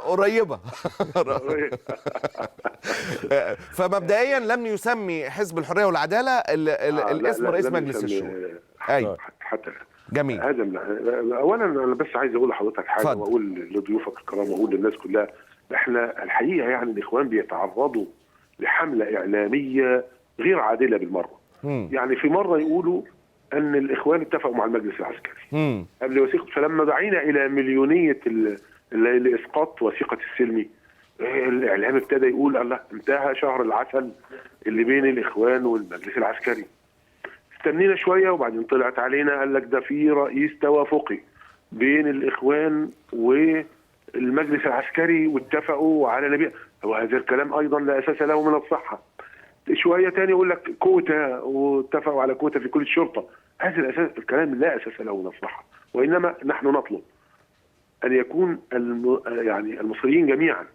قريبة. فمبدئيا لم يسمي حزب الحرية والعدالة الاسم لا رئيس لم مجلس يسمي الشورى. ايوه حتى جميل. هذا اولا انا بس عايز اقول لحضرتك حاجه، اتفضل. واقول لضيوفك الكرام واقول للناس كلها، احنا الحقيقه يعني الاخوان بيتعرضوا لحمله اعلاميه غير عادله بالمره. يعني في مره يقولوا ان الاخوان اتفقوا مع المجلس العسكري قبل وثيقه، فلما دعينا الى مليونيه لاسقاط وثيقه السلمي، الاعلام ابتدى يقول الله انتهى شهر العسل اللي بين الاخوان والمجلس العسكري. استنينا شويه وبعدين طلعت علينا قال لك ده في رئيس توافقي بين الاخوان والمجلس العسكري واتفقوا على نبيع، وهذا الكلام ايضا لا اساس له من الصحه. شويه تاني يقول لك كوتا واتفقوا على كوتا في كل الشرطه، هذا الاساس الكلام لا اساس له من الصحه، وانما نحن نطلب ان يكون يعني المصريين جميعا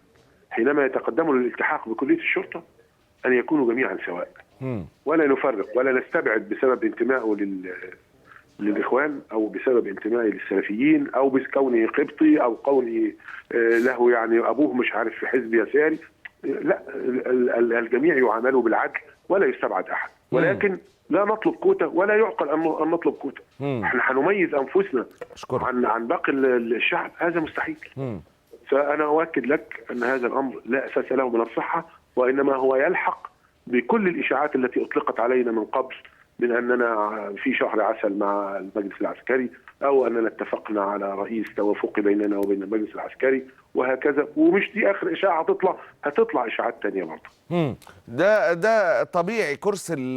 حينما يتقدموا للالتحاق بكليه الشرطه ان يكونوا جميعا سواء، ولا نفرق ولا نستبعد بسبب انتمائه للاخوان او بسبب انتمائه للسلفيين او بكونه قبطي او كونه له يعني ابوه مش عارف في حزب يساري. لا، الجميع يعاملوا بالعدل ولا يستبعد احد، ولكن لا نطلب كوتا ولا يعقل ان نطلب كوتا. احنا هنميز انفسنا عن باقي الشعب، هذا مستحيل. فانا اؤكد لك ان هذا الامر لا اساس له من الصحه، وانما هو يلحق بكل الاشاعات التي اطلقت علينا من قبل من اننا في شهر عسل مع المجلس العسكري، او اننا اتفقنا على رئيس توافقي بيننا وبين المجلس العسكري وهكذا. ومش دي اخر اشاعه هتطلع اشاعات ثانيه برضه. ده طبيعي كرسي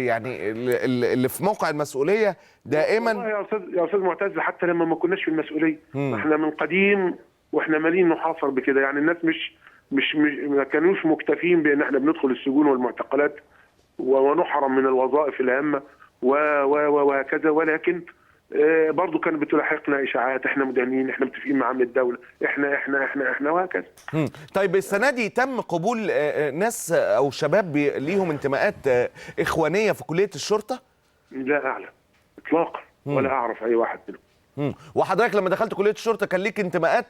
يعني اللي في موقع المسؤوليه دائما. والله يا استاذ معتز، حتى لما ما كناش في المسؤوليه احنا من قديم واحنا مالين نحاصر بكده، يعني الناس مش ما كانوش مكتفين بان احنا بندخل السجون والمعتقلات ونحرم من الوظائف الهامه وهكذا، ولكن برضه كانت بتلاحقنا اشاعات احنا مدانين، احنا متفقين مع عامل الدوله، احنا وهكذا. طيب السنه دي تم قبول ناس او شباب ليهم انتماءات اخوانيه في كليه الشرطه؟ لا اعلم اطلاقا، ولا اعرف اي واحد منهم. وحضرتك لما دخلت كليه الشرطه كان ليك انتماءات؟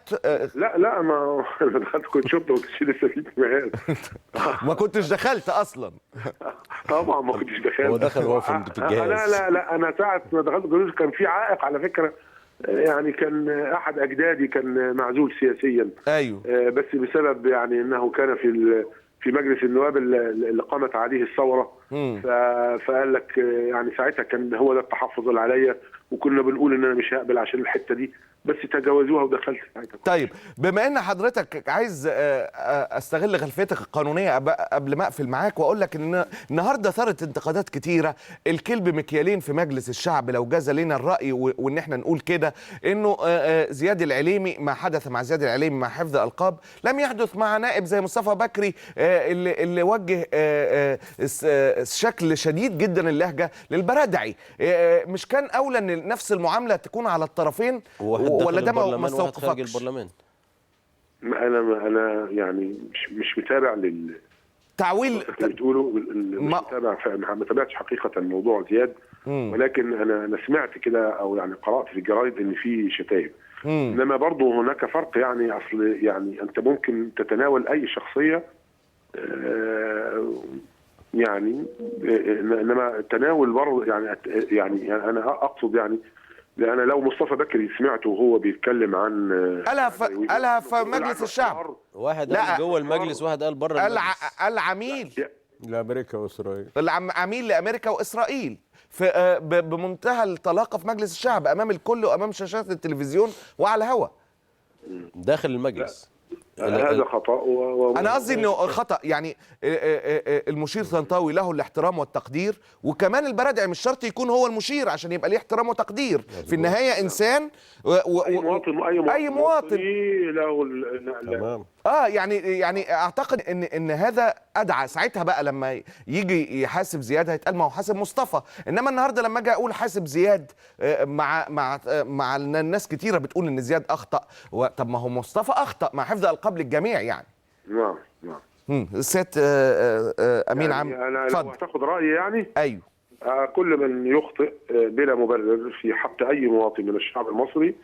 لا ما انا دخلت كليه الشرطه ما كنتش لسه في انتماءات. ما كنتش دخلت اصلا؟ طبعا ما كنتش دخلت. هو دخل وهو في الجهاز. لا انا ساعه ما دخلت كليه كان في عائق على فكره، يعني كان احد اجدادي كان معزول سياسيا. ايوه. بس بسبب يعني انه كان في مجلس النواب اللي قامت عليه الثوره، فقال لك يعني ساعتها كان هو ده التحفظ اللي عليا، وكنا بنقول ان انا مش هقبل عشان الحته دي، بس تجاوزوها ودخلت ساعتها. طيب بما ان حضرتك عايز استغل خلفيتك القانونيه قبل ما اقفل معاك واقول لك ان النهارده ثارت انتقادات كتيره، الكلب مكيالين في مجلس الشعب لو جاز لنا الراي وان احنا نقول كده، انه زياد العليمي، ما حدث مع زياد العليمي مع حفظ القاب لم يحدث مع نائب زي مصطفى بكري اللي وجه شكل شديد جدا اللهجه للبرادعي. مش كان اولى ان نفس المعامله تكون على الطرفين؟ ولا ده ما استوقفكش؟ انا يعني مش متابع تعويل بتقولوا، مش متابع، ما تابعتش حقيقه موضوع زياد، ولكن انا سمعت كده او يعني قرات في الجرايد ان في شتايم. انما برضه هناك فرق، يعني اصل يعني انت ممكن تتناول اي شخصيه يعني، انما التناول برضه يعني انا اقصد يعني، لأن لو مصطفى بكري سمعته وهو بيتكلم عن قالها في مجلس الشعب، واحد قال جوه المجلس واحد قال بره المجلس. قال عميل لأمريكا وإسرائيل، عميل لأمريكا وإسرائيل في بمنتهى الطلاقة في مجلس الشعب أمام الكل وأمام شاشات التلفزيون وعلى الهواء داخل المجلس. هذا خطأ أنا قصدي إنه خطأ، يعني المشير طنطاوي له الاحترام والتقدير، وكمان البرادعي مش شرط يكون هو المشير عشان يبقى ليه احترام وتقدير، في النهاية إنسان أي مواطن له تمام. يعني اعتقد ان هذا ادعى. ساعتها بقى لما يجي يحاسب زياد هيتقال ما هو حاسب مصطفى، انما النهارده لما اجي اقول حاسب زياد مع الناس كتيره بتقول ان زياد اخطا، طب ما هو مصطفى اخطا مع حفظ القاب للجميع يعني. نعم. السيد امين عام، انا لو هتاخد رايي يعني، ايوه، كل من يخطئ بلا مبرر في حق اي مواطن من الشعب المصري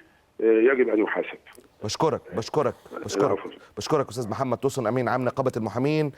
يجب ان يحاسب. بشكرك استاذ محمد توسن، امين عام نقابه المحامين.